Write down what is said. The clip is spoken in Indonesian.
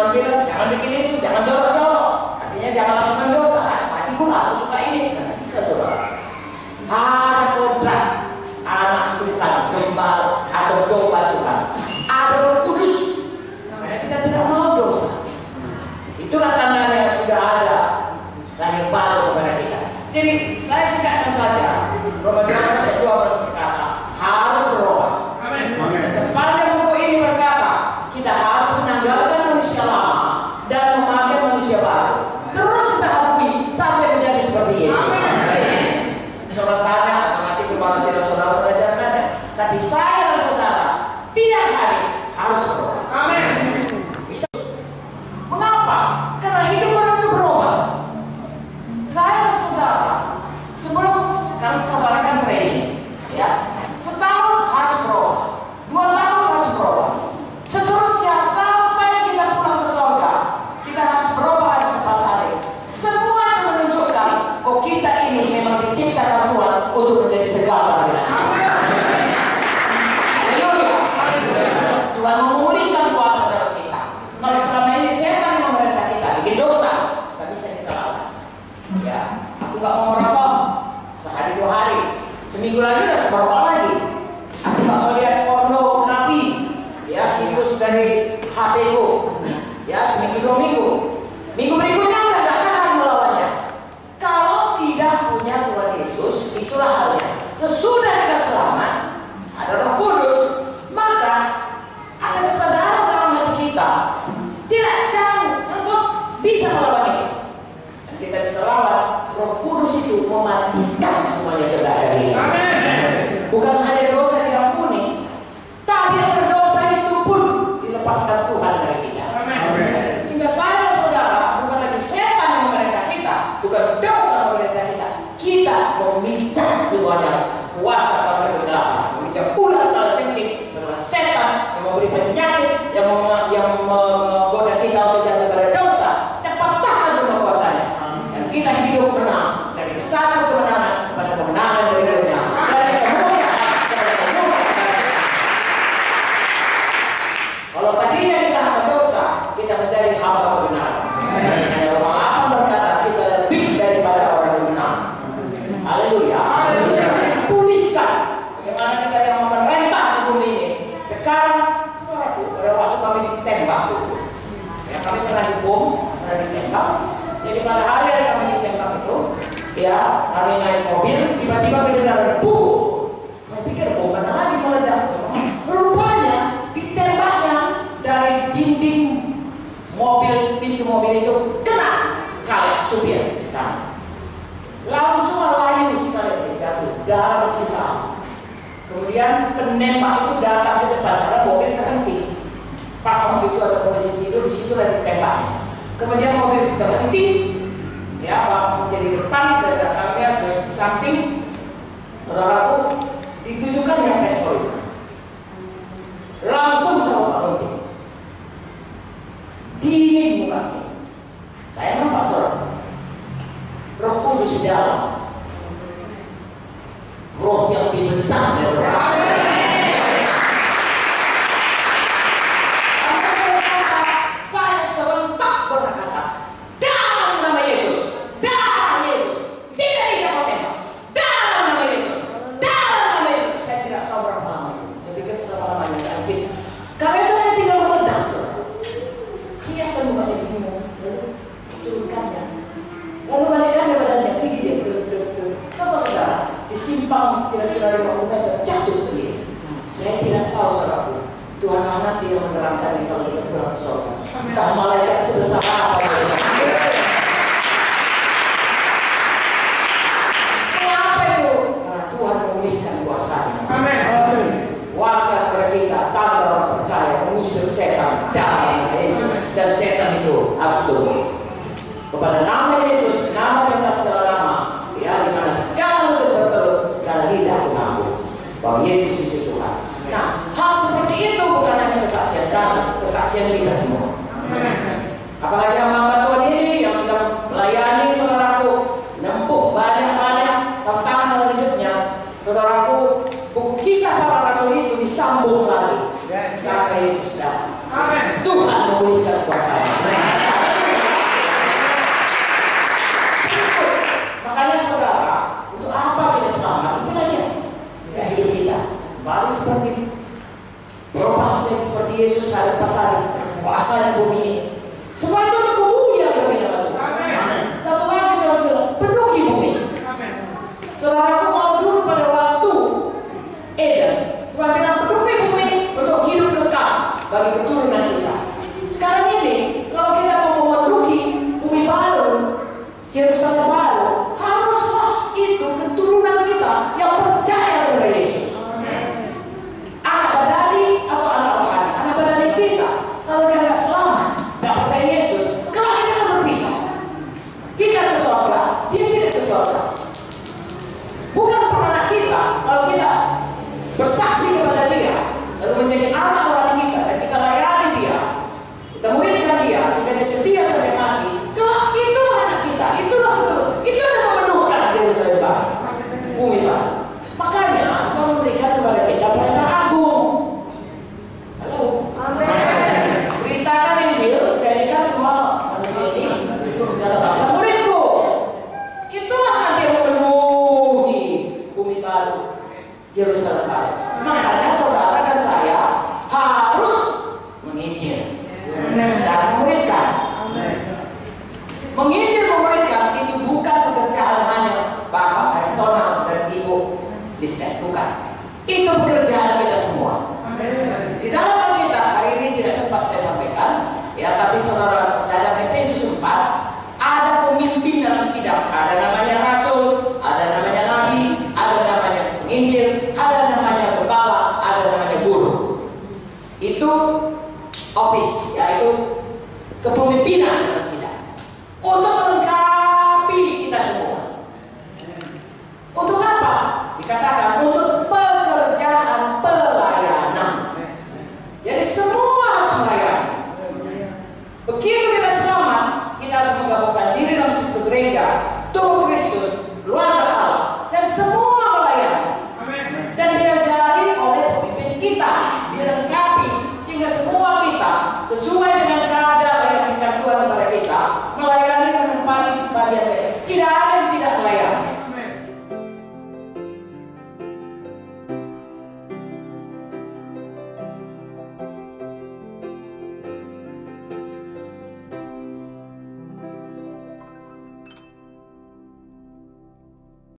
Firman bilang jangan bikin itu, jangan jorok-jorok. Artinya jangan lakukan dosa. Mati pula, aku suka ini. Nah, bisa saudara. Ada kodrat anak Tuhan, gembala atau domba Tuhan. Ada Roh Kudus. Karena kita tidak mau dosa. Itulah tandanya yang sudah ada lahir baru kepada kita. Jadi saya singkatkan saja. Roma 12 ayat 12 berkata harus berubah. Dan sepanjang buku ini berkata kita harus menanggalkan manusia lama dan memakai manusia baru. Terus kita akui sampai menjadi seperti Yesus. Saudara tanya mati kepala saudara mengajarkannya. Tapi saya dan saudara tiap hari harus berubah. Amin. Mengapa? Karena hidup orang itu berubah. Saya dan saudara sebelum kami sabarkan training, ya, setahun harus berubah, 2 tahun harus berubah. Seterusnya sampai kita pulang ke surga, kita harus berubah ada sepasari. Semua yang menunjukkan bahwa kita ini memang diciptakan Tuhan untuk menjadi segala-galanya. Haleluya. Tuhan memulihkan kuasa dalam kita. Kalau selama ini setan yang memerintah kita bikin dosa, tak bisa kita lawan. Ya, aku gak mau merokok sehari 2 hari, seminggu lagi udah merokok lagi. Aku gak mau lihat pornografi, ya, situs dari HP ku, ya, seminggu 2 minggu. Minggu berikutnya udah gak tahan melawannya. Kalau tidak punya Tuhan Yesus, itulah halnya. Sesudah kita selamat, ada Roh Kudus, maka ada kesadaran dalam hati kita tidak jauh untuk bisa melawan ini. Dan kita bisa lawan. Roh Kudus itu mematikan semuanya keadaan ini. Bukan hanya dosa diampuni, tapi yang berdosa itu pun dilepaskan Tuhan dari kita. Sehingga saya dan saudara bukan lagi setan yang memerintah kita, bukan dosa yang memerintah kita. Kita memijak semuanya kuasa-kuasa kegelapan, memijak ular kalajengking, setelah setan yang memberi penyakit, yang menggoda kita untuk jatuh pada dosa, dan patahkan semua kuasanya. Dan kita hidup menang dari satu kemenangan pada kemenangan yang berikutnya. Dari kemuliaan kepada kemuliaan. Kalau tadinya kita hamba dosa, kita menjadi hamba kebenaran. Hanya Roma 8 berkata kita lebih daripada orang yang benar. Haleluya. Pulihkan bagaimana kita yang memerintah di bumi ini. Sekarang, saudaraku, pada waktu kami ditembak, ya, kami pernah dibom, pernah ditembak. Jadi pada hari yang kami ditembak itu, ya, kami naik mobil, tiba-tiba mendengar bom. Kami pikir bom mana lagi meledak. Rupanya ditembaknya dari dinding mobil, pintu mobil itu kena kaleng supir. Langsung layu sekali jatuh, darah bersimbah. Kemudian penembak itu datang ke depan karena mobil terhenti. Pas waktu itu ada polisi tidur di situ lagi tembak. Kemudian mobil itu terhenti, ya, bak menjadi depan, saya belakangnya terus di samping. Saudaraku ditujukan yang pistol itu. Langsung saya berhenti. Dingin mukanya. Saya nampak saudara. Roh Kudus di dalam. Roh yang lebih besar dari rasa. Saya serentak berkata, dalam nama Yesus, dalam Yesus, tidak bisa kau tembak. Dalam nama Yesus, dalam nama Yesus. Saya tidak tahu berapa lama. Saya pikir selama-lamanya sakit. Karena itu yang tinggal meledak. Kelihatan mukanya bingung. Turunkannya. Lalu balikkan badannya, pergi dia. Kalau saudara disimpang kira-kira 50 meter, jatuh sendiri. Saya tidak tahu saudaraku. Tuhan nanti yang menerangkan ini kalau kita pulang ke surga. Entah malaikat sebesar apa. Kenapa itu? Karena Tuhan memulihkan kuasanya. Amin. Kuasa kepada kita, tanda orang percaya mengusir setan dalam nama Yesus. Dan setan itu harus turun kepada nama Yesus, nama yang atas segala nama, ya, di mana segala mulut bertelut, segala lidah mengaku bahwa Yesus itu Tuhan. Nah, hal seperti itu bukan hanya kesaksian kami, kesaksian kita semua. Apalagi hamba Tuhan ini yang sudah melayani saudaraku, menempuh banyak-banyak tantangan dalam hidupnya. Saudaraku, buku kisah para rasul itu disambung lagi sampai Yesus datang. Tuhan memulihkan kuasanya. kembali seperti berubah menjadi seperti Yesus hari pasal kuasa di bumi ini. Semua itu untuk kemuliaan bagi nama Tuhan. Satu lagi Tuhan bilang, penuhi bumi. Saudaraku, kalau dulu pada waktu Eden, Tuhan bilang penuhi bumi untuk hidup kekal bagi keturunan kita. Sekarang ini, kalau kita mau memenuhi bumi baru, Yerusalem baru, haruslah itu keturunan kita yang percaya kepada Yesus. Anak badani atau anak rohani, anak badani kita, kalau dia nggak selamat, nggak percaya Yesus, kalau kita akan berpisah. Kita ke surga, dia tidak ke surga. Bukan pernah kita, kalau kita bersaksi kepada dia, lalu menjadi anak rohani kita, dan kita layani dia, kita muridkan dia, sehingga dia setia sampai mati. Itulah anak kita, itulah yang memenuhkan Yerusalem baru, bumi baru. Makanya Tuhan memberikan kepada kita perintah agung. Halo, amin. Beritakan Injil, jadikan semua manusia ini segala bangsa muridku. Itulah nanti yang memenuhi bumi baru, Yerusalem baru. Makanya saudara dan saya harus menginjil dan memuridkan. Menginjil memuridkan itu bukan pekerjaan hanya Bapak Aritonang dan Ibu Lisnet, bukan. Itu pekerjaan kita semua. Di dalam Alkitab hari ini tidak sempat saya sampaikan, ya, tapi saudara percaya Efesus 4 ada pemimpin dalam sidang, ada namanya rasul, ada namanya nabi, ada namanya penginjil, ada namanya gembala, ada namanya guru. Itu office, yaitu kepemimpinan